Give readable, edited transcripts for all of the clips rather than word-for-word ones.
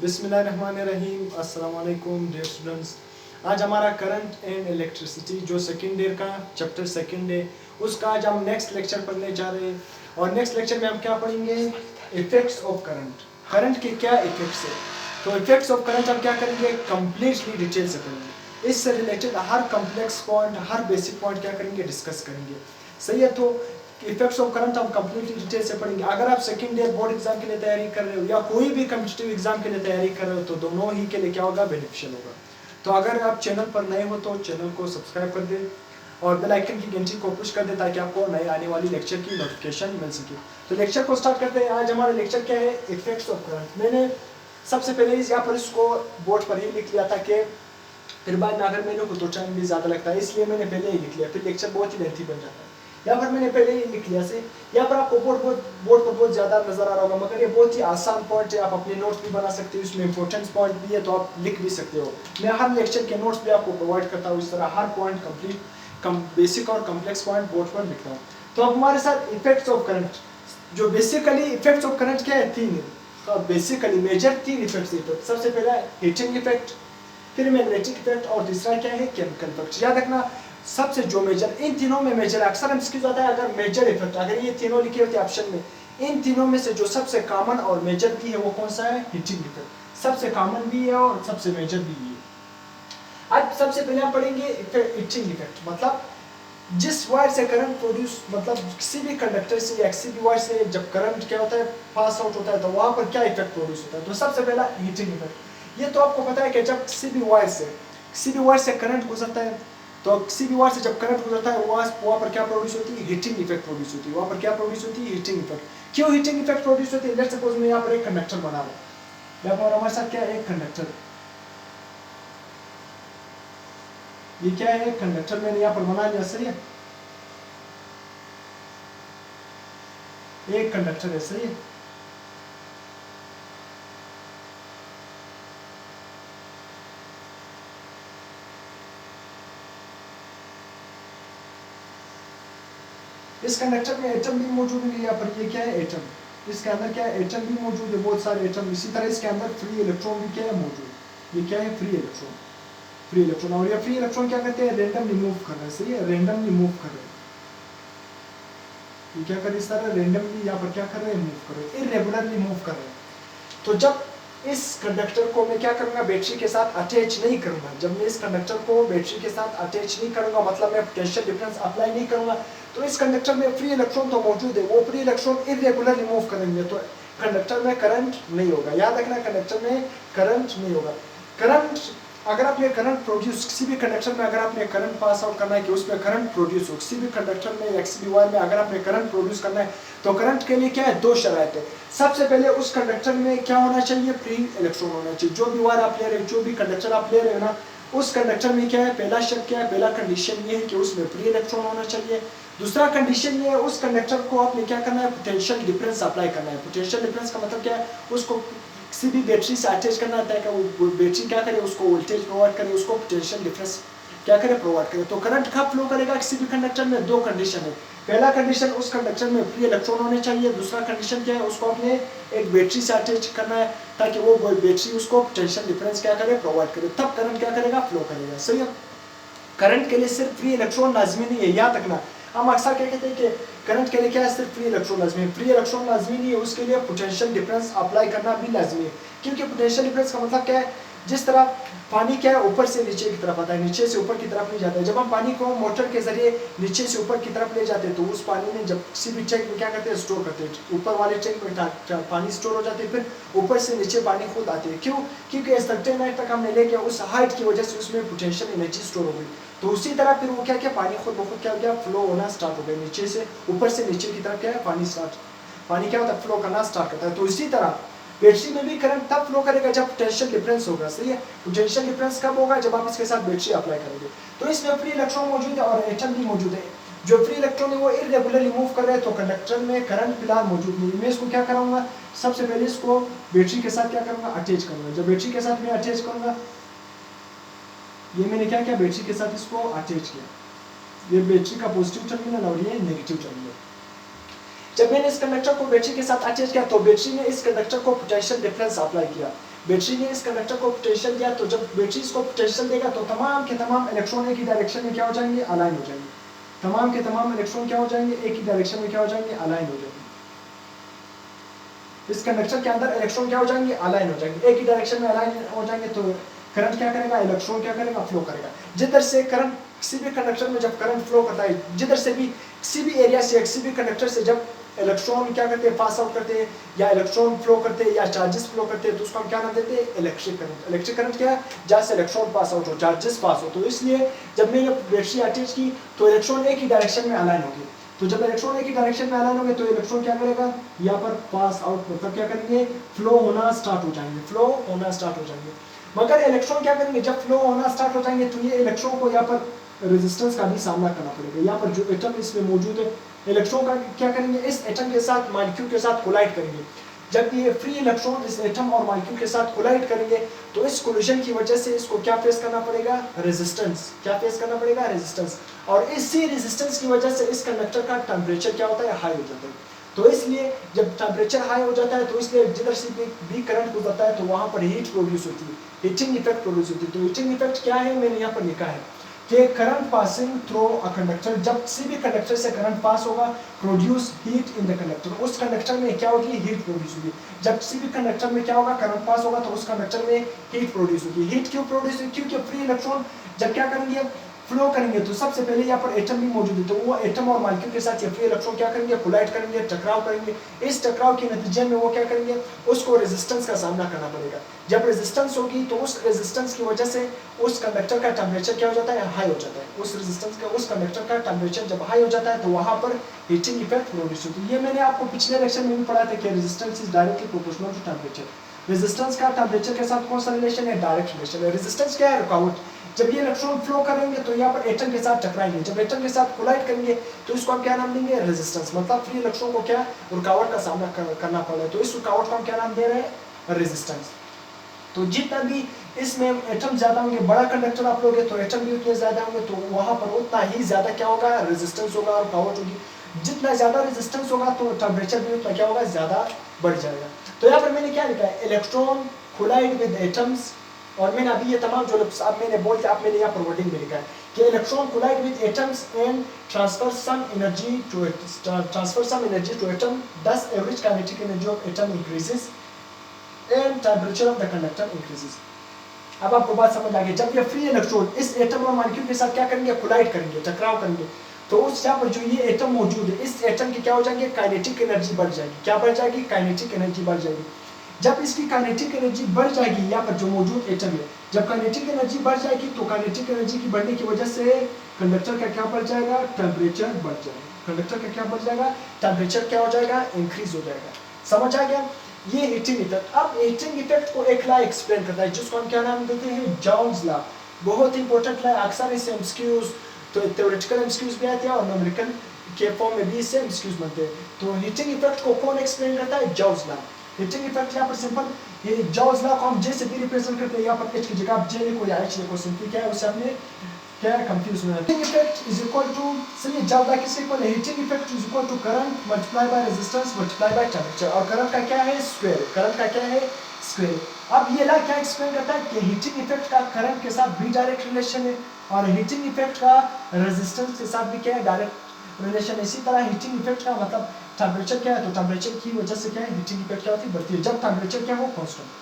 बिस्मिल्लाहिर्रहमानिर्रहीम, अस्सलाम वालेकुम डियर स्टूडेंट्स। आज हमारा करंट एंड इलेक्ट्रिसिटी जो सेकेंड ईयर का चैप्टर सेकेंड है उसका आज हम नेक्स्ट लेक्चर पढ़ने जा रहे हैं। और नेक्स्ट लेक्चर में हम क्या पढ़ेंगे? Effects of current. करंट के क्या इफेक्ट्स है, तो इफेक्ट्स ऑफ करंट हम क्या करेंगे, कंप्लीटली डिटेल से पढ़ेंगे। इससे रिलेटेड हर कॉम्प्लेक्स पॉइंट, हर बेसिक पॉइंट क्या करेंगे, डिस्कस करेंगे। सही है, तो इफेक्ट्स ऑफ करंट हम कंप्लीटली डिटेल से पढ़ेंगे। अगर आप सेकंड ईयर बोर्ड एग्जाम के लिए तैयारी कर रहे हो या कोई भी कॉम्पिटिटिव एग्जाम के लिए तैयारी कर रहे हो तो दोनों ही के लिए क्या होगा, बेनिफिशियल होगा। तो अगर आप चैनल पर नए हो तो चैनल को सब्सक्राइब कर दें और बेल आइकन की घंटी को पुश कर दें ताकि आपको नए आने वाली लेक्चर की नोटिफिकेशन मिल सके। तो लेक्चर को स्टार्ट करते हैं। आज हमारा लेक्चर क्या है, इफेक्ट्स ऑफ करंट। मैंने सबसे पहले यहाँ पर इसको बोर्ड पर ही लिख लिया था कि फिर बाद में अगर मेरे को तो टाइम भी ज़्यादा लगता है, इसलिए मैंने पहले ही लिख लिया, फिर लेक्चर बहुत ही लेंथी बन जाता है। यहाँ पर मैंने पहले ही लिख लिया से। यहाँ पर आपको बोर्ड पर बहुत ज़्यादा नजर आ रहा होगा, मगर ये बहुत ही आसान पॉइंट है। आप अपने नोट्स भी बना सकते हो, इसमें इंपॉर्टेंट पॉइंट भी है तो आप लिख भी सकते हो। मैं हर लेक्चर के नोट्स भी आपको प्रोवाइड करता हूँ, इस तरह हर पॉइंट कंप्लीट बेसिक और कम्प्लेक्स पॉइंट बोर्ड पर लिखता हूँ। तो अब हमारे साथ इफेक्ट्स ऑफ करंट, जो बेसिकली इफेक्ट्स ऑफ करंट क्या है, तीन है। बेसिकली मेजर तीन इफेक्ट्स है। सबसे पहला हीटिंग इफेक्ट, फिर मैग्नेटिक इफेक्ट और तीसरा क्या है, केमिकल इफेक्ट। याद रखना सबसे जो मेजर, इन तीनों में मेजर अक्सर हम इसकी जाता है। अगर मेजर इफेक्ट, अगर ये तीनों लिखे होते ऑप्शन में, इन तीनों में से जो सबसे कॉमन और मेजर भी है वो कौन सा है, हीटिंग इफेक्ट। सबसे कॉमन भी है और सबसे मेजर भी है। आज सबसे पहले हम पढ़ेंगे हीटिंग इफेक्ट। मतलब जिस वायर से करंट प्रोड्यूस, मतलब किसी भी कंडक्टर से या किसी भी वायर से जब करंट क्या होता है, पास आउट होता है, तो वहां पर क्या इफेक्ट प्रोड्यूस होता है। तो सबसे पहला हीटिंग इफेक्ट। ये तो आपको पता है कि जब किसी भी वायर से करंट गुजरता है, तो किसी भी वायर से जब करंट गुजरता है वहां पर क्या प्रोड्यूस होती है, हीटिंग इफेक्ट प्रोड्यूस होती है। वहां पर क्या प्रोड्यूस होती है, हीटिंग इफेक्ट। क्यों हीटिंग इफेक्ट प्रोड्यूस होती है? लेट्स सपोज मैं यहाँ पर एक कंडक्टर बना रहा हूँ, यहाँ पर हमारे साथ क्या है, एक कंडक्टर। ये क्या है, कंडक्टर मैंने यहाँ पर बना लिया, सही है, एक कंडक्टर है, सही है। इस कंडक्टर में एटम भी मौजूद है, यहाँ पर ये क्या है, एटम। इसके अंदर क्या है, एटम भी मौजूद है, बहुत सारे एटम। इसी तरह इसके अंदर फ्री इलेक्ट्रॉन भी क्या है, मौजूद। ये क्या है, फ्री इलेक्ट्रॉन। फ्री इलेक्ट्रॉन, और ये फ्री इलेक्ट्रॉन क्या करते हैं, रैंडमली मूव कर रहे हैं, सही है, रैंडमली मूव कर रहे हैं। ये क्या कर रहे हैं, इस तरह रैंडमली यहाँ पर क्या कर रहे हैं, मूव कर रहे हैं, इरेगुलरली मूव कर रहे हैं। तो जब इस कंडक्टर को मैं क्या करूंगा, बैटरी के साथ अटैच नहीं करूंगा। जब मैं इस कंडक्टर को बैटरी के साथ अटैच नहीं करूंगा, मतलब मैं पोटेंशियल डिफरेंस अप्लाई नहीं करूंगा, तो इस कंडक्टर में फ्री इलेक्ट्रॉन तो मौजूद है, वो फ्री इलेक्ट्रॉन इरेगुलरली मूव करेंगे, तो कंडक्टर में करंट नहीं होगा। याद रखना, कंडक्टर में करंट नहीं होगा। करंट, अगर आपने करंट प्रोड्यूस, किसी भी कंडक्टर में अगर आपने करंट पास आउट करना है कि उसमें करंट प्रोड्यूस हो, किसी भी कंडक्टर में या किसी भी वायर में अगर आपने करंट प्रोड्यूस करना है, तो करंट के लिए क्या है, दो शर्त है। सबसे पहले उस कंडक्टर में क्या होना चाहिए, फ्री इलेक्ट्रॉन होना चाहिए। जो भी वायर आप ले रहे हो, जो भी कंडक्टर आप ले रहे हो ना, उस कंडक्टर में क्या है, पहला शर्त क्या है, पहला कंडीशन ये है कि उसमें फ्री इलेक्ट्रॉन होना चाहिए। दूसरा कंडीशन ये है, उस कंडक्टर को आपने क्या करना है, पोटेंशियल डिफरेंस अप्लाई करना है। पोटेंशियल डिफरेंस का मतलब क्या है, उसको किसी भी बैटरी से अटैच करना होता है कि वो बैटरी क्या करे, उसको वोल्टेज प्रोवाइड करे, उसको पोटेंशियल डिफरेंस क्या करे, प्रोवाइड करे। तो करंट कब फ्लो करेगा किसी भी कंडक्टर में, दो कंडीशन है। पहला कंडीशन, उस कंडक्टर में फ्री इलेक्ट्रॉन होने चाहिए। दूसरा कंडीशन क्या है, उसको अपने एक बैटरी से अटैच करना है ताकि वो बैटरी उसको पोटेंशियल डिफरेंस क्या करे, प्रोवाइड करे, तब करंट क्या करेगा, फ्लो करेगा, सही है। करंट के लिए सिर्फ फ्री इलेक्ट्रॉन लाजमी नहीं है, याद रखना। हम अक्सर क्या कहते हैं कि करंट के लिए क्या है, सिर्फ फ्री इलेक्ट्रॉन लाजमी है। फ्री इलेक्ट्रॉन लाजमी नहीं है, उसके लिए पोटेंशियल डिफरेंस अप्लाई करना भी लाजमी है। क्योंकि पोटेंशियल डिफरेंस का मतलब क्या है, जिस तरह पानी क्या है, ऊपर से नीचे की तरफ आता है, नीचे से ऊपर की तरफ नहीं जाता है। जब हम पानी को मोटर के जरिए नीचे से ऊपर की तरफ ले जाते हैं, तो उस पानी में जब किसी भी टैंक में क्या करते हैं, स्टोर करते हैं। ऊपर वाले टैंक में पानी स्टोर हो जाते हैं, फिर ऊपर से नीचे पानी खुद आते हैं। क्यों? क्योंकि सर्टेन हाइट तक हमने ले गया, उस हाइट की वजह से उसमें पोटेंशियल एनर्जी स्टोर हो गई। तो उसी तरह फिर वो क्या क्या, पानी खुद ब खुद क्या हो गया, फ्लो होना स्टार्ट हो गया। नीचे से ऊपर से नीचे की तरफ क्या है, पानी क्या होता है, फ्लो करना स्टार्ट करता है। तो इसी तरह बैटरी में भी करंट तब फ्लो करेगा जब पोटेंशियल डिफरेंस होगा, सही है। पोटेंशियल डिफरेंस कब होगा, जब आप इसके साथ बैटरी अप्लाई करेंगे। तो इसमें फ्री इलेक्ट्रॉन मौजूद है और एटम भी मौजूद है। जो फ्री इलेक्ट्रॉन है वो इरेगुलरली मूव कर रहे हैं, तो कंडक्टर में करंट फिलहाल मौजूद नहीं है। मैं इसको क्या कराऊंगा, सबसे पहले इसको बैटरी के साथ क्या करूंगा, अटैच करूंगा। जब बैटरी के साथ मैं अटैच करूंगा, ये मैंने क्या किया, बैटरी के साथ इसको अटैच किया। ये बैटरी का पॉजिटिव टर्मिनल और ये नेगेटिव टर्मिनल। जब मैंने इस कंडक्टर को बैटरी के साथ अटैच किया, तो बैटरी ने इस कंडक्टर को पोटेंशियल डिफरेंस अप्लाई किया। बैटरी ने इस कंडक्टर को पोटेंशियल दिया, तो जब बैटरी इसको पोटेंशियल देगा तो तमाम के तमाम इलेक्ट्रॉन एक ही डायरेक्शन में क्या हो जाएंगे, अलाइन हो जाएंगे। तमाम के तमाम इलेक्ट्रॉन क्या हो जाएंगे, एक ही डायरेक्शन में क्या हो जाएंगे, अलाइन हो जाएंगे। इस कंडक्टर के अंदर इलेक्ट्रॉन क्या हो जाएंगे, अलाइन हो जाएंगे, एक ही डायरेक्शन में अलाइन हो जाएंगे। तो करंट क्या करेगा, इलेक्ट्रॉन क्या करेगा, फ्लो करेगा। जिधर से करंट, किसी भी कंडक्टर में जब करंट फ्लो करता है, जिधर से भी किसी भी एरिया से किसी भी कंडक्टर से जब इलेक्ट्रॉन क्या करते हैं, पास आउट करते हैं, या इलेक्ट्रॉन फ्लो करते हैं, या चार्जेस फ्लो करते हैं, तो उसको हम क्या नाम देते हैं, इलेक्ट्रिक करंट। इलेक्ट्रिक करंट क्या है, जहाँ से इलेक्ट्रॉन पास आउट हो, चार्जेस पास हो। तो इसलिए जब मैंने बैटरी अटैच की तो इलेक्ट्रॉन एक ही डायरेक्शन में अलाइन होगी। तो जब इलेक्ट्रॉन एक ही डायरेक्शन में अलाइन होंगे तो इलेक्ट्रॉन क्या करेगा, यहाँ पर पास आउट, मतलब क्या करेंगे, फ्लो होना स्टार्ट हो जाएंगे, फ्लो होना स्टार्ट हो जाएंगे। मगर इलेक्ट्रॉन क्या करेंगे, जब फ्लो होना स्टार्ट हो जाएंगे तो ये इलेक्ट्रॉन को यहाँ पर रेजिस्टेंस का भी सामना करना पड़ेगा। यहाँ पर जो एटम इसमें मौजूद है, इलेक्ट्रॉन का क्या करेंगे, इस एटम के साथ मॉलिक्यूल के साथ कोलाइड करेंगे। जब ये फ्री इलेक्ट्रॉन इस एटम और मॉलिक्यूल के साथ कोलाइड करेंगे तो इस कोलिजन की वजह से इसको क्या फेस करना पड़ेगा, रेजिस्टेंस। क्या फेस करना पड़ेगा, रेजिस्टेंस। और इसी रेजिस्टेंस की वजह से इस कंडक्टर का टेम्परेचर क्या होता है, हाई हो जाता है। तो इसलिए जब टेम्परेचर हाई हो जाता है तो इसलिए जिधर से भी करंट गुजरता है तो वहां पर हीट प्रोड्यूस होती है, हीटिंग इफेक्ट प्रोड्यूस होती है। तो हीटिंग इफेक्ट क्या है, मैंने यहाँ पर लिखा है कि current passing through a conductor, जब किसी भी कंडक्टर से करंट पास होगा, produce heat in the conductor, उस कंडक्टर में क्या होगी, हीट प्रोड्यूस होगी। जब किसी भी कंडक्टर में क्या होगा, करंट पास होगा तो उस कंडक्टर में हीट प्रोड्यूस होगी। हीट क्यों प्रोड्यूस होगी, क्योंकि फ्री इलेक्ट्रॉन जब क्या करेंगे, फ्लो करेंगे, तो सबसे पहले यहाँ पर एटम भी मौजूद है, तो वो एटम और मॉलिक्यूल के साथ ये फ्री इलेक्ट्रॉन क्या करेंगे, कोलाइड करेंगे, टकराव करेंगे। इस टकराव के नतीजे में वो क्या करेंगे, उसको रेजिस्टेंस का सामना करना पड़ेगा। जब रेजिस्टेंस होगी तो उस रेजिस्टेंस की वजह से उस कंडक्टर का टेम्परेचर क्या हो जाता है, हाई हो जाता है। उस रेजिस्टेंस का, उस कंडक्टर का टेम्परेचर जब हाई हो जाता है तो वहां पर हीटिंग इफेक्ट प्रोड्यूस होती है। ये मैंने आपको पिछले लेक्चर में भी पढ़ा था कि resistance is directly proportional to temperature. Resistance का टेम्परेचर के साथ कौन सा रिलेशन है, डायरेक्ट रिलेशन है। रेजिस्टेंस क्या है, रुकावट। जब ये इलेक्ट्रॉन फ्लो करेंगे तो यहाँ पर एटम के साथ टकराएंगे, जब एटम के साथ कोलाइड करेंगे तो इसको हम क्या नाम देंगे, रेजिस्टेंस। मतलब फ्री इलेक्ट्रॉन को क्या, रुकावट का सामना करना पड़ रहा है, तो इस रुकावट को हम क्या नाम दे रहे हैं, रेजिस्टेंस। तो जितना भी इसमें एटम ज्यादा होंगे, बड़ा कंडक्टर आप लोगे तो एटम भी उतने ज्यादा होंगे, तो वहां पर उतना ही ज्यादा क्या होगा, रेजिस्टेंस होगा, रुकावट होगी। जितना ज्यादा रेजिस्टेंस होगा तो टेम्परेचर भी उतना क्या होगा, ज्यादा बढ़ जाएगा। तो यहाँ पर मैंने क्या लिखा है, इलेक्ट्रॉन कोलाइड विद एटम्स, और मैंने अभी ये तमाम जो अब मैंने बोल दिया, अब मैंने यहाँ पर वर्डिंग में लिखा है कि electron collide with atoms and transfer some energy to atom, thus average kinetic energy of atom increases and temperature of the conductor increases. अब आपको बात समझ आ गई। जब ये फ्री इलेक्ट्रॉन इस एटम और मॉलिक्यूल के साथ क्या करेंगे, कोलाइड करेंगे, टकराव करेंगे, तो उस यहाँ पर जो ये एटम मौजूद है, इस एटम की क्या हो जाएंगे, काइनेटिक एनर्जी बढ़ जाएगी। क्या बढ़ जाएगी, काइनेटिक एनर्जी बढ़ जाएगी। जब इसकी काइनेटिक एनर्जी बढ़ जाएगी, यहाँ पर जो मौजूद एटम है, जब काइनेटिक एनर्जी बढ़ जाएगी तो काइनेटिक एनर्जी की बढ़ने की वजह से कंडक्टर का क्या बढ़ जाएगा, टेम्परेचर बढ़ जाएगा। कंडक्टर का क्या बढ़ जाएगा, टेम्परेचर क्या हो जाएगा, इंक्रीज हो जाएगा। समझ आ गया, ये हीटिंग इफेक्ट। अब हीटिंग इफेक्ट को एक लॉ एक्सप्लेन करता है जिसको हम क्या नाम देते हैं, जॉन्स लॉ। बहुत इंपॉर्टेंट लॉ, अक्सर इसे एमसीक्यूज, तो थ्योरेटिकल एमसीक्यूज भी आते हैं और न्यूमेरिकल के फॉर्म में भी इसे एमसीक्यूज बनते हैं। तो हीटिंग इफेक्ट को कौन एक्सप्लेन करता है, जॉन्स लॉ। हीटिंग इफेक्ट यहाँ पर सिंपल, ये जॉन्स लॉ को हम जे से भी रिप्रेजेंट करते हैं। यहाँ पर एच की जगह आप जे लिखो या एच लिखो, सिंपली क्या है उससे हमने क्या कंफ्यूज हुआ। Heating effect is equal to, चलिए जॉन्स लॉ किससे इक्वल है, heating effect is equal to current multiply by resistance multiply by temperature, और करंट का क्या है, स्क्वायर। करंट का क्या है, स्क्वायर। अब ये लॉ क्या एक्सप्लेन करता है कि हीटिंग इफेक्ट का करंट के साथ भी डायरेक्ट रिलेशन है, और हीटिंग इफेक्ट का रेजिस्टेंस के साथ भी क्या है, डायरेक्ट रिलेशन। इसी तरह हीटिंग इफेक्ट का मतलब टेम्परेचर क्या है, तो टेम्परेचर की वजह से क्या है, हीटिंग इफेक्ट क्या होती है, बढ़ती है, जब टेम्परेचर क्या हो, कांस्टेंट।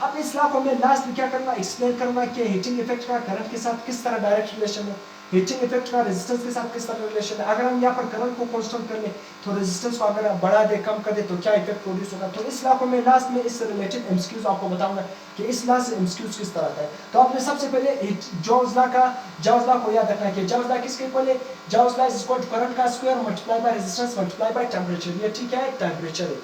अब इस लॉ को मैं लास्ट में क्या करूंगा, एक्सप्लेन करूंगा कि हीटिंग इफेक्ट का करंट के साथ किस तरह डायरेक्ट रिलेशन है, हीटिंग इफेक्ट का रेजिस्टेंस के साथ किस तरह रिलेशन है। अगर हम यहाँ पर करंट को कांस्टेंट कर ले तो रेजिस्टेंस को अगर बढ़ा दे, कम कर दे तो क्या इफेक्ट प्रोड्यूस होगा। तो इस लॉ को मैं लास्ट में इससे रिलेटेड एमसीक्यूज आपको बताऊंगा कि इस लॉ से एमसीक्यूज किस तरह आता है। तो आपने सबसे पहले जॉन्स लॉ को याद रखना है कि जॉन्स लॉ किसके इक्वल है, Joule's law is equal to current का square multiply by resistance multiply by temperature. ये ठीक है, टेंपरेचर है,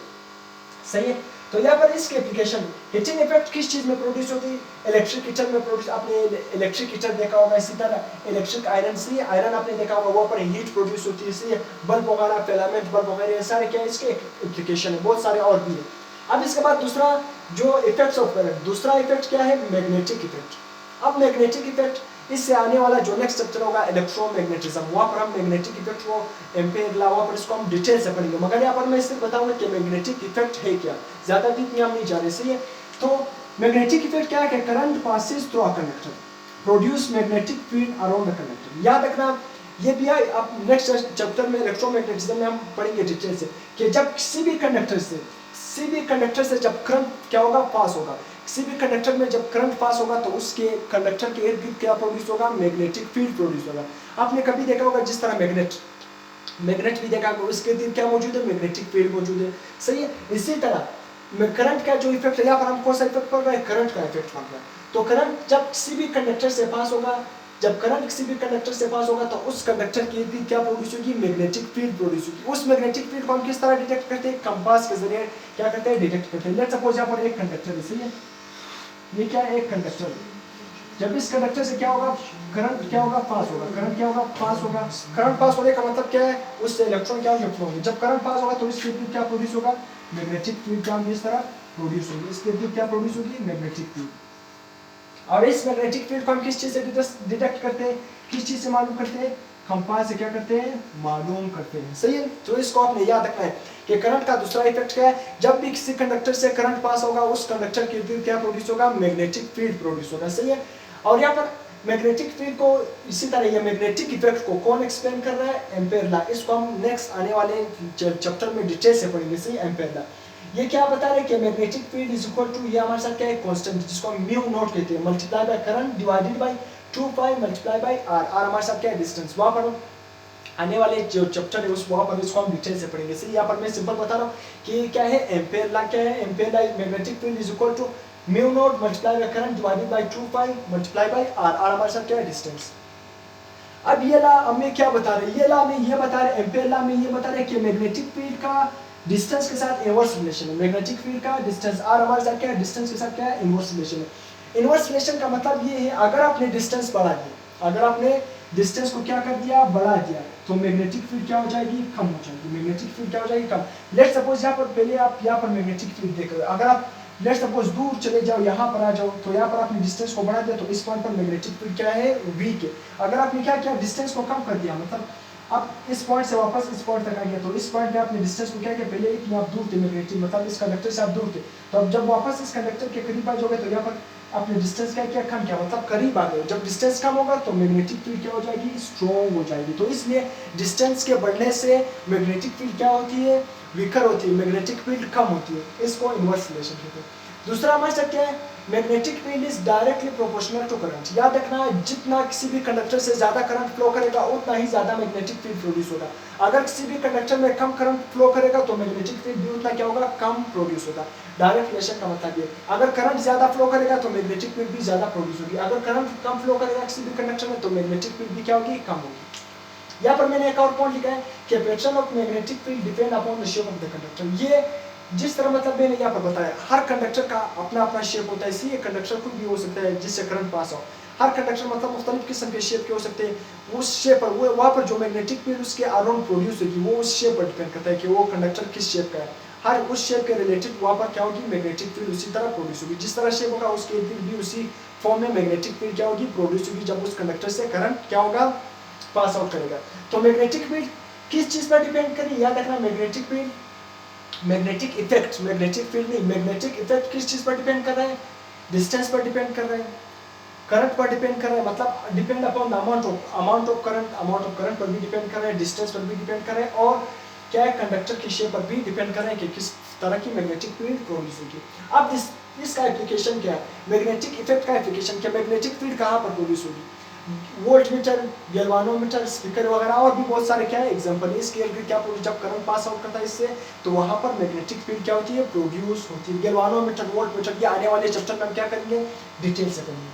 सही है। तो यहाँ पर इसके एप्लीकेशन, हीटिंग इफेक्ट किस चीज में प्रोड्यूस होती है, इलेक्ट्रिक हीटर में प्रोड्यूस। आपने इलेक्ट्रिक हीटर देखा होगा, इसी तरह इलेक्ट्रिक आयरन से आयरन आपने देखा होगा, वहाँ पर हीट प्रोड्यूस होती है, इसलिए बल्ब वगैरह, फिलामेंट बल्ब वगैरह, ये सारे क्या है, इसके एप्लीकेशन है, बहुत सारे और भी है। अब इसके बाद दूसरा जो इफेक्ट्स ऑफ करंट, दूसरा इफेक्ट क्या है, मैग्नेटिक इफेक्ट। अब मैग्नेटिक इफेक्ट, इससे आने वाला जो नेक्स्ट चैप्टर होगा इलेक्ट्रोमैग्नेटिज्म, वहाँ पर हम मैग्नेटिक इफेक्ट को, एम्पेयर लॉ, वहाँ पर इसको हम डिटेल से पढ़ेंगे। मगर यहाँ पर मैं सिर्फ बताऊंगा कि मैग्नेटिक इफेक्ट है क्या, ज्यादा डीप में हम नहीं जा रहे, सही है। तो मैग्नेटिक इफेक्ट क्या है? Current passes through a conductor produce magnetic field around the conductor. याद रखना ये भी है, अब नेक्स्ट चैप्टर में इलेक्ट्रोमैग्नेटिज्म में हम पढ़ेंगे डिटेल से कि जब किसी भी कंडक्टर से जब करंट क्या होगा? पास होगा। किसी भी कंडक्टर में जब करंट पास होगा तो उसके कंडक्टर के इर्द गिर्द क्या प्रोड्यूस होगा? मैग्नेटिक फील्ड प्रोड्यूस होगा। आपने कभी देखा होगा जिस तरह मैग्नेट भी देखा होगा, उसके इर्द क्या मौजूद है? मैग्नेटिक फील्ड मौजूद है, सही है। इसी तरह करंट का जो इफेक्ट है, यहाँ पर हम कौन सा इफेक्ट पड़ रहा है? करंट का इफेक्ट पड़ रहा है। तो करंट जब किसी भी कंडक्टर से पास होगा, जब करंट किसी भी कंडक्टर से पास होगा तो उस कंडक्टर के इर्द क्या प्रोड्यूस होगी? मैग्नेटिक फील्ड प्रोड्यूस होगी। उस मैग्नेटिक फील्ड को हम किस तरह डिटेक्ट करते हैं? कंपास के जरिए क्या करते हैं? डिटेक्ट करते हैं। लेट्स सपोज यहाँ पर एक कंडक्टर है, सही है, ये क्या है? एक कंडक्टर है। जब इस कंडक्टर से क्या होगा? करंट क्या होगा? पास होगा। करंट क्या होगा? पास होगा। करंट पास होने का मतलब क्या है? उससे इलेक्ट्रॉन क्या होंगे? जब करंट पास होगा तो इसके इर्द क्या प्रोड्यूस होगा? मैग्नेटिक फील्ड क्या होगी? इस तरह प्रोड्यूस होगी। इसके इर्द क्या प्रोड्यूस होगी? Magnetic field. और इस मैग्नेटिक फील्ड को हम किस चीज से डिटेक्ट करते हैं? किस चीज से मालूम करते हैं? कंपास से क्या करते हैं? मालूम करते हैं, सही है। तो इसको आपने याद रखना है कि करंट का दूसरा इफेक्ट क्या है? जब भी किसी कंडक्टर से करंट पास होगा उस कंडक्टर के इर्द क्या प्रोड्यूस होगा? मैग्नेटिक फील्ड प्रोड्यूस होगा, सही है। और यहाँ पर मैग्नेटिक फील्ड को इसी तरह ये मैग्नेटिक इफेक्ट को कौन एक्सप्लेन कर रहा है? Ampere law. इसको हम नेक्स्ट आने वाले चैप्टर में डिटेल से पढ़ेंगे, सही। एम्पेयर लॉ ये क्या बता रहे हैं कि magnetic field is equal to, ये हमारे साथ क्या है? कांस्टेंट, जिसको हम म्यू नॉट कहते हैं, multiply by current divided by 2 pi multiply by R. R हमारे साथ क्या है? डिस्टेंस। वहां पर आने वाले जो चैप्टर है उस वहां पर इसको हम डिटेल से पढ़ेंगे, सही। यहाँ पर मैं सिंपल बता रहा हूँ कि क्या है एम्पेयर लॉ। क्या है Ampere law? Magnetic field is equal to mu naught multiply by current divided by 2 pi multiply by R. R हमारे साथ क्या है? डिस्टेंस। अब ये लॉ हमें क्या बता रहे हैं? ये लॉ में ये बता रहे, एम्पेयर लॉ में ये बता रहे कि मैग्नेटिक फील्ड का डिस्टेंस के साथ इनवर्स रिलेशन है। मैग्नेटिक फील्ड का डिस्टेंस आर हमारे साथ क्या है? डिस्टेंस के साथ क्या है? इनवर्स रिलेशन है। इनवर्स रिलेशन का मतलब ये है, अगर आपने डिस्टेंस बढ़ा दिया, अगर आपने डिस्टेंस को क्या कर दिया? बढ़ा दिया, तो मैग्नेटिक फील्ड क्या हो जाएगी? कम हो जाएगी। मैग्नेटिक फील्ड क्या हो जाएगी? कम। लेट्स सपोज यहाँ पर पहले आप यहाँ पर मैग्नेटिक फील्ड देख रहे हो, अगर आप लेट्स सपोज दूर चले जाओ, यहाँ पर आ जाओ, तो यहाँ पर आपने डिस्टेंस को बढ़ा दिया तो इस पॉइंट पर मैग्नेटिक फील्ड क्या है? वीक है। अगर आपने क्या किया? डिस्टेंस को कम कर दिया, मतलब अब इस पॉइंट से वापस इस पॉइंट तक आ गया, तो इस पॉइंट पे आपने डिस्टेंस को क्या किया? पहले इतनी आप दूर थे मैग्नेटिक, मतलब इस कंडक्टर से आप दूर थे, तो अब जब वापस इस कंडक्टर के करीब आ जाओगे तो यहाँ पर आपने डिस्टेंस क्या किया? कम किया, मतलब करीब आ गए। जब डिस्टेंस कम होगा तो मैग्नेटिक फील्ड क्या हो जाएगी? स्ट्रॉन्ग हो जाएगी। तो इसलिए डिस्टेंस के बढ़ने से मैग्नेटिक फील्ड क्या होती है? वीकर होती है, मैग्नेटिक फील्ड कम होती है। इसको इनवर्स रिलेशन कहते हैं। दूसरा हमारे साथ क्या है? Magnetic field is directly proportional to current. याद रखना, जितना किसी भी कंडक्टर से ज्यादा करंट फ्लो करेगा उतना ही ज्यादा मैग्नेटिक फील्ड प्रोड्यूस होगा। अगर किसी भी कंडक्टर में कम करंट फ्लो करेगा तो मैग्नेटिक फील्ड भी उतना क्या होगा? कम प्रोड्यूस होगा। डायरेक्ट रिलेशन का मतलब ये, अगर करंट ज्यादा फ्लो करेगा तो मैग्नेटिक फील्ड भी ज्यादा प्रोड्यूस होगी। अगर करंट कम फ्लो करेगा किसी भी कंडक्टर में तो मैग्नेटिक फील्ड भी क्या होगी? कम होगी। यहाँ पर मैंने एक और पॉइंट लिखा है कि pattern of magnetic field depend upon the shape of the conductor. ये जिस तरह मतलब मैंने यहाँ पर बताया, हर कंडक्टर का अपना अपना शेप होता है, इसलिए कंडक्टर कुछ भी हो सकता है जिससे करंट पास हो। हर कंडक्टर मतलब मुख्तलिफ किस्म के शेप के हो सकते हैं। उस शेप पर वो वहाँ पर जो मैग्नेटिक फील्ड उसके अराउंड प्रोड्यूस होगी वो उस शेप पर डिपेंड करता है कि वो कंडक्टर किस शेप का है। हर उस शेप के रिलेटेड वहाँ पर क्या होगी? मैग्नेटिक फील्ड उसी तरह प्रोड्यूस होगी। जिस तरह शेप होगा उसके इर्द भी उसी फॉर्म में मैग्नेटिक फील्ड क्या होगी? प्रोड्यूस होगी, जब उस कंडक्टर से करंट क्या होगा? पास आउट करेगा। तो मैग्नेटिक फील्ड किस चीज पर डिपेंड करेगी? याद रखना, magnetic field, magnetic effect, magnetic field नहीं, मैग्नेटिक इफेक्ट किस चीज पर डिपेंड कर रहा है? डिस्टेंस पर डिपेंड कर रहा है, करंट पर डिपेंड कर रहा है, मतलब depend upon the amount of current पर भी डिपेंड कर रहा है, डिस्टेंस पर भी डिपेंड कर रहा है, और क्या है? कंडक्टर की शेप पर भी डिपेंड कर रहा है कि किस तरह की मैग्नेटिक फील्ड प्रोड्यूस होगी। अब इसका एप्लीकेशन क्या है? मैग्नेटिक इफेक्ट का एप्लीकेशन क्या? मैग्नेटिक फील्ड कहाँ पर प्रोड्यूस होगी? वोल्टमीटर, गैल्वानोमीटर, स्पीकर वगैरह और भी बहुत सारे क्या है एग्जांपल। इसके क्या जब करंट पास आउट करता है इससे तो वहां पर मैग्नेटिक फील्ड क्या होती है? प्रोड्यूस होती है। गैल्वानोमीटर, वोल्टमीटर, ये आने वाले चैप्टर में हम क्या करेंगे? डिटेल से करेंगे।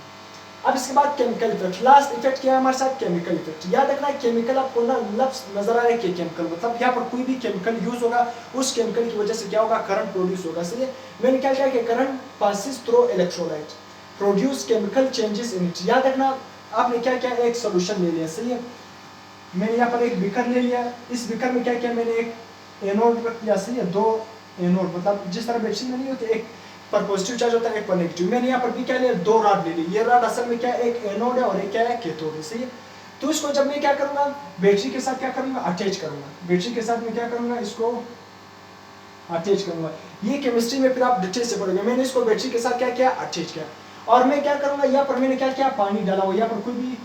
अब इसके बाद केमिकल इफेक्ट, लास्ट इफेक्ट क्या है हमारे साथ? Chemical effect. याद रखना, केमिकल आपको ना लफ्ज नजर आ रहा है कि केमिकल मतलब यहाँ पर कोई भी केमिकल यूज होगा उस केमिकल की वजह से क्या होगा? करंट प्रोड्यूस होगा। इसलिए मैंने क्या किया कि current passes through electrolyte produce chemical changes in it. याद रखना, आपने क्या किया? एक सोल्यूशन ले लिया, सही है। मैंने यहाँ पर एक बीकर ले लिया, इस बीकर में क्या किया? मैंने एक एनोड रख लिया, सही है। दो एनोड, मतलब जिस तरह बैटरी में नहीं होती एक पर पॉजिटिव चार्ज होता है एक पर नेगेटिव। मैंने यहाँ पर भी क्या लिया? दो रॉड ले ली। ये रॉड असल में क्या है? एक एनोड है और एक क्या है? कैथोड है, सही है। तो इसको जब मैं क्या करूंगा? बैटरी के साथ क्या करूंगा? अटैच करूंगा। बैटरी के साथ मैं क्या करूंगा? इसको अटैच करूंगा। ये केमिस्ट्री में फिर आप डिटेल से पढ़ोगे। मैंने इसको बैटरी के साथ क्या किया, अटैच किया। और मैं क्या करूँगा, यहाँ पर मैंने क्या किया, पानी डाला हुआ, यहाँ पर कोई भी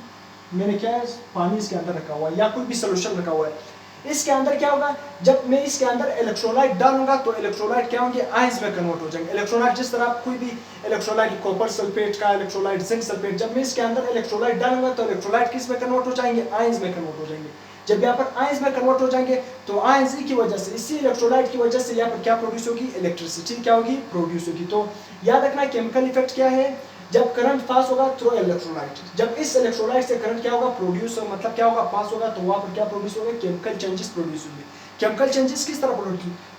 मैंने क्या है, पानी इसके अंदर रखा हुआ है या कोई भी सोल्यूशन रखा हुआ है। इसके अंदर क्या होगा, जब मैं इसके अंदर इलेक्ट्रोलाइट डालूंगा तो इलेक्ट्रोलाइट क्या होंगे, आयंस में कन्वर्ट हो जाएंगे। इलेक्ट्रोलाइट जिस तरह कोई भी इलेक्ट्रोलाइट, कॉपर सल्फेट का इलेक्ट्रोलाइट, जिंक सल्फेट, जब मैं इसके अंदर इलेक्ट्रोलाइट डालूंगा तो इलेक्ट्रोलाइट किस में कन्वर्ट हो जाएंगे, आयंस में कन्वर्ट हो जाएंगे। जब यहाँ पर आयंस में कन्वर्ट हो जाएंगे तो आयंस की वजह से, इसी इलेक्ट्रोलाइट की वजह से यहाँ पर क्या प्रोड्यूस होगी, इलेक्ट्रिसिटी क्या होगी, प्रोड्यूस होगी। तो याद रखना केमिकल इफेक्ट क्या है, जब करंट पास होगा थ्रू इलेक्ट्रोलाइट, जब इस इलेक्ट्रोलाइट से करंट क्या होगा, प्रोड्यूस, मतलब क्या होगा, पास होगा, तो वहां पर क्या प्रोड्यूस होगा, केमिकल चेंजेस प्रोड्यूस होंगे। केमिकल चेंजेस किस तरह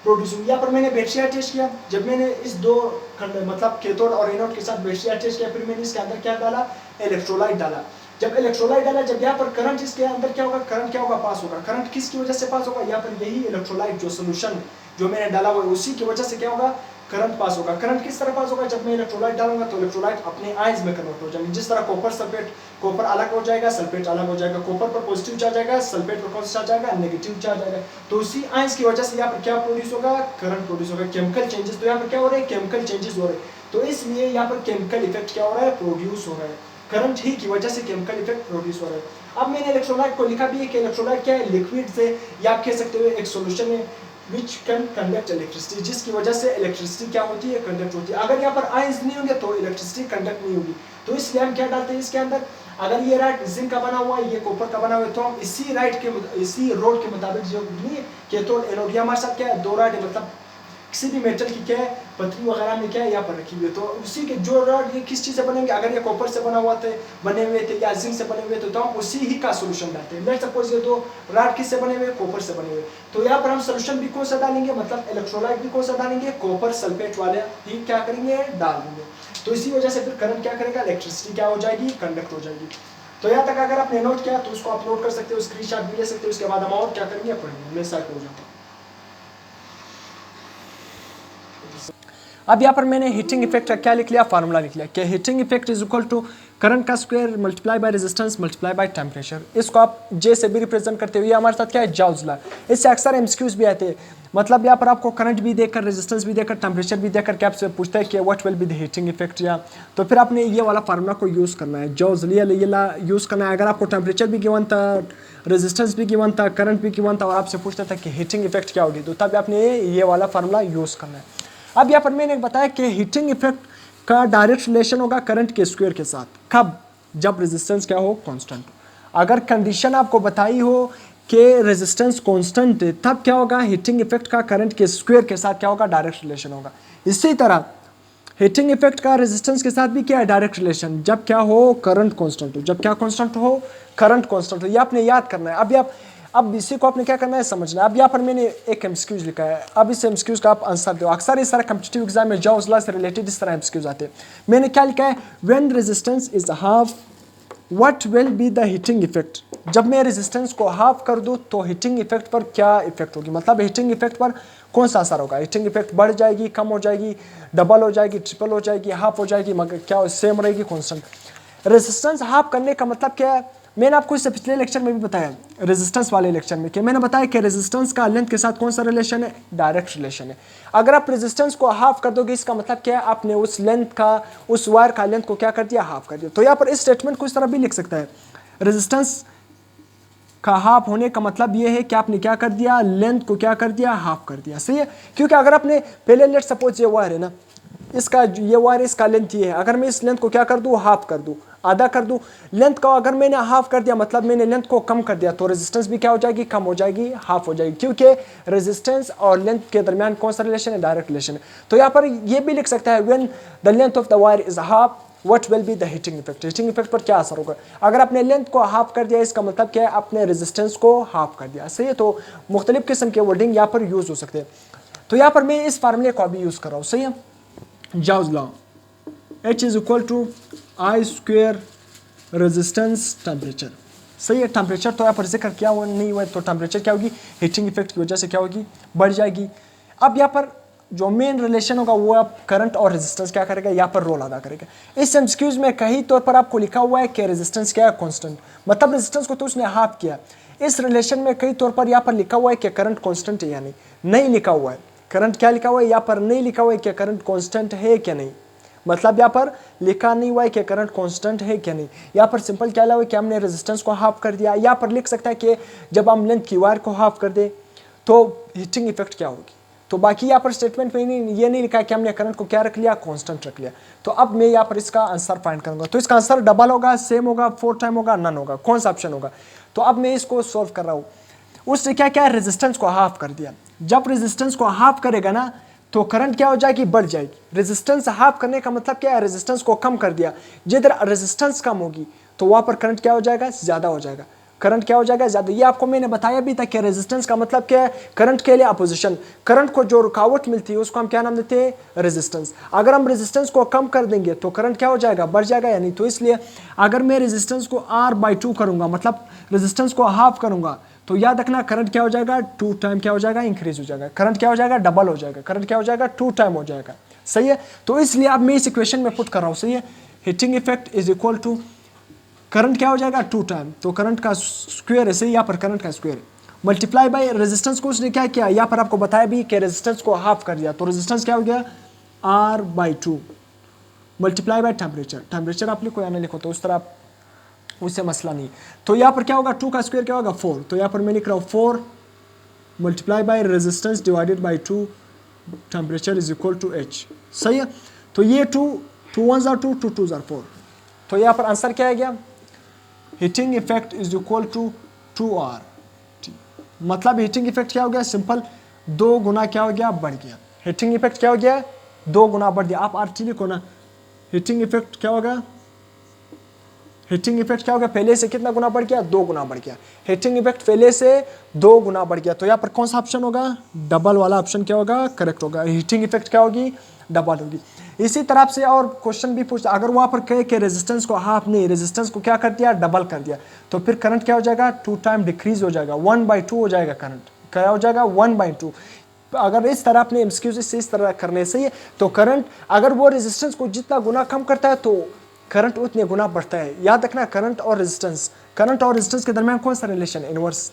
प्रोड्यूस होंगे, यहाँ पर मैंने बैटरी अटैच किया, जब मैंने इस दो मतलब कैथोड और एनोड के साथ बैटरी अटैच किया, फिर मैंने इसके अंदर क्या डाला, इलेक्ट्रोलाइट डाला। जब इलेक्ट्रोलाइट डाला, जब यहाँ पर करंट इसके अंदर क्या होगा, करंट क्या होगा, पास होगा। करंट किसकी वजह से पास होगा, यहाँ पर यही इलेक्ट्रोलाइट जो सोल्यूशन जो मैंने डाला हुआ है उसी की वजह से क्या होगा, करंट पास होगा। करंट किस तरह पास होगा, जब मैं इलेक्ट्रोलाइट डालूंगा तो इलेक्ट्रोलाइट अपने आयंस में कन्वर्ट हो जाएंगे। जिस तरह कॉपर सल्फेट, कॉपर अलग हो जाएगा, सल्फेट अलग हो जाएगा, कॉपर पर पॉजिटिव चार्ज आएगा, सल्फेट पर कौन सा चार्ज आएगा, नेगेटिव चार्ज आएगा। तो उसी आयंस की वजह से यहाँ पर क्या प्रोड्यूस होगा, करंट प्रोड्यूस होगा, केमिकल चेंजेस। तो यहाँ पर क्या हो रहे हैं, केमिकल चेंजेस हो रहे हैं। तो इसलिए यहाँ पर केमिकल इफेक्ट क्या हो रहा है, प्रोड्यूस हो रहा है, करंट ही की वजह से केमिकल इफेक्ट प्रोड्यूस हो रहा है। अब मैंने इलेक्ट्रोलाइट को लिखा भी है कि इलेक्ट्रोलाइट क्या है, लिक्विड से, या आप कह सकते हो एक सॉल्यूशन है which can conduct electricity, जिसकी वजह से इलेक्ट्रिसिटी क्या होती है, कंडक्ट होती है। अगर यहाँ पर आयंस नहीं होंगे तो इलेक्ट्रिसिटी कंडक्ट नहीं होगी। तो इसलिए हम क्या डालते हैं इसके अंदर, अगर ये राइट जिंक का बना हुआ है, ये कॉपर का बना हुआ है, तो हम इसी राइट के इसी रोड के मुताबिक जो नहीं कैथोड एनोड, हमारे साथ क्या है, दो राइट है, मतलब किसी भी मेटल की क्या है, पतली वगैरह में क्या है, यहाँ पर रखी हुई है। तो उसी के जो रॉड ये किस चीज़ से बनेंगे, अगर ये कॉपर से बना हुआ थे, बने हुए थे, या जिंक से बने हुए थे, तो हम उसी ही का सोल्यूशन डालते हैं। लेट्स सपोज ये दो रॉड किस से बने हुए, कॉपर से बने हुए, तो यहाँ पर हम सोल्यूशन भी कौन सा डालेंगे, मतलब इलेक्ट्रोलाइट भी कौन सा डालेंगे, कॉपर सल्फेट वाले ही क्या करेंगे, डाल देंगे। तो इसी वजह से फिर करंट क्या करेगा, इलेक्ट्रिसिटी क्या हो जाएगी, कंडक्ट हो जाएगी। तो यहाँ तक अगर आपने नोट किया तो उसको अपलोड कर सकते हो, स्क्रीनशॉट भी ले सकते हो। उसके बाद हम और क्या करेंगे, पढ़ेंगे। मैं साइड हो जाता हूँ। अब यहाँ पर मैंने हीटिंग इफेक्ट का क्या लिख लिया, फार्मूला लिख लिया कि heating effect is equal to current का square multiply by resistance multiply by temperature. इसको आप जे से भी रिप्रेजेंट करते हुए, हमारे साथ क्या है, जॉल्स लॉ। इससे अक्सर एमसीक्यूज भी आते हैं, मतलब यहाँ पर आपको करंट भी देकर, रेजिस्टेंस भी देकर, टेम्परेचर भी देकर क्या आपसे पूछता है कि what will be the heating effect, या तो फिर आपने ये वाला फार्मूला को यूज़ करना है, जॉल्स ला यूज़ करना है। अगर आपको टेम्परेचर भी गिवन था, रेजिस्टेंस भी गिवन था, करंट भी गिवन था, और आपसे पूछता था कि हीटिंग इफेक्ट क्या होगी, तो तब आपने ये वाला फार्मूला यूज़ करना है। अब यहाँ पर मैंने बताया कि हीटिंग इफेक्ट का डायरेक्ट रिलेशन होगा करंट के स्क्वायर के साथ। कब, जब रेजिस्टेंस क्या हो, कांस्टेंट। अगर कंडीशन आपको बताई हो कि रेजिस्टेंस कांस्टेंट है, तब क्या होगा, हीटिंग इफेक्ट का करंट के स्क्वायर के साथ क्या होगा, डायरेक्ट रिलेशन होगा। इसी तरह हीटिंग इफेक्ट का रेजिस्टेंस के साथ भी क्या है, डायरेक्ट रिलेशन, जब क्या हो, करंट कांस्टेंट हो। जब क्या कांस्टेंट हो, करंट कांस्टेंट हो। ये आपने याद करना है। अब इसी को आपने क्या करना है, समझना है। अब यहाँ पर मैंने एक एमसीक्यूज लिखा है, अब इस एमसीक्यूज का आप आंसर दो। अक्सर इस तरह कॉम्पिटिटिव एग्जाम में जॉल्स लॉ से रिलेटेड इस तरह एमसीक्यूज आते हैं। मैंने क्या लिखा है, when resistance is half what will be the heating effect. जब मैं रेजिस्टेंस को हाफ कर दूं तो हीटिंग इफेक्ट पर क्या इफेक्ट होगी, मतलब हीटिंग इफेक्ट पर कौन सा असर होगा। हीटिंग इफेक्ट बढ़ जाएगी, कम हो जाएगी, डबल हो जाएगी, ट्रिपल हो जाएगी, हाफ हो जाएगी, मगर क्या सेम रहेगी, कांस्टेंट। रेजिस्टेंस हाफ करने का मतलब क्या है, मैंने आपको इससे पिछले लेक्चर में भी बताया, रेजिस्टेंस वाले लेक्चर में, कि मैंने बताया कि रेजिस्टेंस का लेंथ के साथ कौन सा रिलेशन है, डायरेक्ट रिलेशन है। अगर आप रेजिस्टेंस को हाफ कर दोगे, इसका मतलब क्या है, आपने उस लेंथ का, उस वायर का लेंथ को क्या कर दिया, हाफ कर दिया। तो यहाँ पर इस स्टेटमेंट को इस तरह भी लिख सकता है, रेजिस्टेंस का हाफ होने का मतलब ये है कि आपने क्या कर दिया, लेंथ को क्या कर दिया, हाफ कर दिया। सही है, क्योंकि अगर आपने पहले लेट सपोज ये वायर है ना, इसका ये वायर, इसका लेंथ ये है, अगर मैं इस लेंथ को क्या कर दूं, हाफ कर दूं, आधा कर दूं, लेंथ का अगर मैंने हाफ कर दिया मतलब मैंने लेंथ को कम कर दिया, तो रेजिस्टेंस भी क्या हो जाएगी, कम हो जाएगी, हाफ हो जाएगी, क्योंकि रेजिस्टेंस और लेंथ के दरमियान कौन सा रिलेशन है, डायरेक्ट रिलेशन है। तो यहाँ पर ये भी लिख सकता है, when the length of the wire is half what will be the heating effect. Heating effect पर क्या असर होगा, अगर आपने लेंथ को हाफ कर दिया, इसका मतलब क्या है, आपने रेजिस्टेंस को हाफ कर दिया। सही है, तो मुख्तलिफ किस्म के वर्डिंग यहाँ पर यूज हो सकते हैं। तो यहाँ पर मैं इस फार्मूले को अभी यूज कर रहा हूँ। सही है, Joule's law, H is equal to I square resistance temperature. सही है, टेम्परेचर तो यहाँ पर जिक्र किया हुआ नहीं हुआ, तो टेम्परेचर क्या होगी, हीटिंग इफेक्ट की वजह से क्या होगी, बढ़ जाएगी। अब यहाँ पर जो मेन रिलेशन होगा वो आप करंट और रेजिस्टेंस क्या करेगा, यहाँ पर रोल अदा करेगा। इस एमसीक्यूज में कई तौर पर आपको लिखा हुआ है कि रेजिस्टेंस क्या है, कांस्टेंट, मतलब रेजिस्टेंस को तो उसने हाफ किया। इस रिलेशन में कई तौर पर यहाँ पर लिखा हुआ है कि करंट कांस्टेंट है, यानी नहीं लिखा हुआ है, करंट क्या लिखा हुआ है, यहाँ पर नहीं लिखा हुआ है कि करंट कांस्टेंट है क्या नहीं, मतलब यहाँ पर लिखा नहीं हुआ है कि करंट कांस्टेंट है क्या नहीं। यहाँ पर सिंपल क्या लिखा हुआ है कि हमने रेजिस्टेंस को हाफ कर दिया। यहाँ पर लिख सकता है कि जब हम लेंथ की वायर को हाफ कर दे तो हीटिंग इफेक्ट क्या होगी। तो बाकी यहाँ पर स्टेटमेंट में ये नहीं लिखा है कि हमने करंट को क्या रख लिया, कांस्टेंट रख लिया। तो अब मैं यहाँ पर इसका आंसर फाइंड करूंगा। तो इसका आंसर डबल होगा, सेम होगा, 4 टाइम होगा, नन होगा, कौन सा ऑप्शन होगा। तो अब मैं इसको सॉल्व कर रहा हूँ। उसने क्या किया, रेजिस्टेंस को हाफ कर दिया। जब रेजिस्टेंस को हाफ करेगा ना तो करंट क्या हो जाएगी, बढ़ जाएगी। रेजिस्टेंस हाफ करने का मतलब क्या है, रेजिस्टेंस को कम कर दिया। जिधर रेजिस्टेंस कम होगी तो वहां पर करंट क्या हो जाएगा, ज्यादा हो जाएगा। करंट क्या हो जाएगा, ज्यादा। ये आपको मैंने बताया भी था कि रेजिस्टेंस का मतलब क्या है, करंट के लिए अपोजिशन। करंट को जो रुकावट मिलती है उसको हम क्या नाम देते हैं, रेजिस्टेंस। अगर हम रेजिस्टेंस को कम कर देंगे तो करंट क्या हो जाएगा, बढ़ जाएगा या नहीं। तो इसलिए अगर मैं रेजिस्टेंस को R/2 करूंगा, मतलब रेजिस्टेंस को हाफ करूंगा, तो याद रखना करंट क्या हो जाएगा, 2 टाइम क्या हो जाएगा, इंक्रीज हो जाएगा। करंट क्या हो जाएगा, डबल हो जाएगा। करंट क्या हो जाएगा, 2 टाइम हो जाएगा। सही है। तो इसलिए अब मैं इस इक्वेशन में पुट कर रहा हूं। सही है। Heating effect is equal to current क्या हो जाएगा, 2 टाइम। तो करंट का स्क्वायर है। सही, यहाँ पर करंट का स्क्वायर मल्टीप्लाई बाय रेजिस्टेंस को उसने क्या किया, यहाँ पर आपको बताया भी कि रेजिस्टेंस को हाफ कर दिया। तो रेजिस्टेंस क्या हो गया, R/2 multiply by temperature. Temperature आप लिखो या ना लिखो तो उस तरह उससे मसला नहीं। तो यहाँ पर क्या होगा, 2 का स्क्वायर क्या होगा, 4। तो यहाँ पर मैं लिख रहा हूँ 4 multiply by resistance divided by 2 temperature is equal to H। सही है। तो ये 2 1s are 2 2 2s are 4। तो यहाँ पर आंसर क्या आ गया, heating effect is equal to 2R। मतलब हीटिंग इफेक्ट क्या हो गया, सिंपल 2 गुना क्या हो गया, बढ़ गया। हीटिंग इफेक्ट क्या हो गया, 2 गुना बढ़ गया। आप RT लिखो ना, हीटिंग इफेक्ट क्या होगा, हीटिंग इफेक्ट क्या हो गया, पहले से कितना गुना बढ़ गया, 2 गुना बढ़ गया। हीटिंग इफेक्ट पहले से 2 गुना बढ़ गया। तो यहाँ पर कौन सा ऑप्शन होगा, डबल वाला ऑप्शन क्या होगा, करेक्ट होगा। हीटिंग इफेक्ट क्या होगी, डबल होगी। इसी तरह से और क्वेश्चन भी पूछता, अगर वहां पर कहे कि रेजिस्टेंस को हाफ नहीं, रेजिस्टेंस को क्या कर दिया, डबल कर दिया, तो फिर करंट क्या हो जाएगा, 2 टाइम डिक्रीज हो जाएगा, 1/2 हो जाएगा। करंट क्या हो जाएगा, 1/2। अगर इस तरह अपने एमसीक्यूज से इस तरह करने से तो करंट अगर वो रेजिस्टेंस को जितना गुना कम करता है तो करंट उतने गुना बढ़ता है। याद रखना, करंट और रेजिस्टेंस के दरमियान कौन सा रिलेशन, इनवर्स।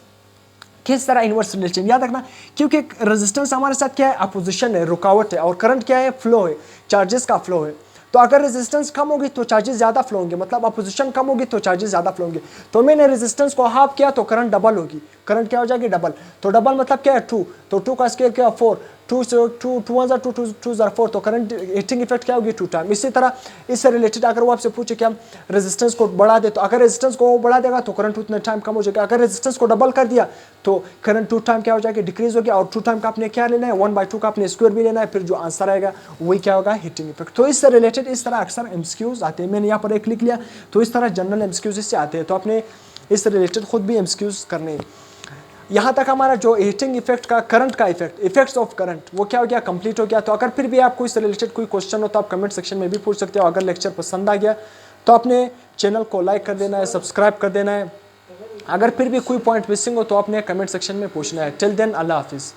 किस तरह इनवर्स रिलेशन, याद रखना, क्योंकि रेजिस्टेंस हमारे साथ क्या है, अपोजिशन है, रुकावट है, और करंट क्या है, फ्लो है, चार्जेस का फ्लो है। तो अगर रेजिस्टेंस कम होगी तो चार्जेस ज्यादा फ्लो होंगे, मतलब अपोजिशन कम होगी तो चार्जेस ज्यादा फ्लो होंगे। तो मैंने रेजिस्टेंस को हाफ किया तो करंट डबल होगी। करंट क्या हो जाएगी, डबल। तो डबल मतलब क्या है, 2। तो 2 का स्क्वायर क्या, 4। 2 से 2 1s are 2 2s are 4। तो करंट हीटिंग इफेक्ट क्या होगी, 2 टाइम। इसी तरह इससे रिलेटेड अगर वो आपसे पूछे कि हम रेजिस्टेंस को बढ़ा दे, तो अगर रेजिस्टेंस को बढ़ा देगा तो करंट उतने टाइम कम हो जाएगा। अगर रेजिस्टेंस को डबल कर दिया तो करंट 2 टाइम क्या हो जाएगी, डिक्रीज हो गया। और 2 टाइम का आपने क्या लेना है, 1/2 का आपने स्क्वायर भी लेना है, फिर जो आंसर आएगा वही क्या होगा, हीटिंग इफेक्ट। तो इससे रिलेटेड इस तरह अक्सर एमसीक्यूज आते हैं। मैंने यहाँ पर एक लिख लिया, तो इस तरह जनरल एमसीक्यूज इससे आते हैं। तो आपने इससे रिलेटेड खुद भी एमसीक्यूज करने हैं। यहाँ तक हमारा जो हीटिंग इफेक्ट का, करंट का इफेक्ट, इफेक्ट्स ऑफ करंट, वो क्या हो गया, कंप्लीट हो गया। तो अगर फिर भी आपको इससे रिलेटेड कोई क्वेश्चन हो तो आप कमेंट सेक्शन में भी पूछ सकते हो। अगर लेक्चर पसंद आ गया तो अपने चैनल को लाइक कर देना है, सब्सक्राइब कर देना है। अगर फिर भी कोई पॉइंट मिसिंग हो तो आपने कमेंट सेक्शन में पूछना है। टिल देन, अल्लाह हाफिज़।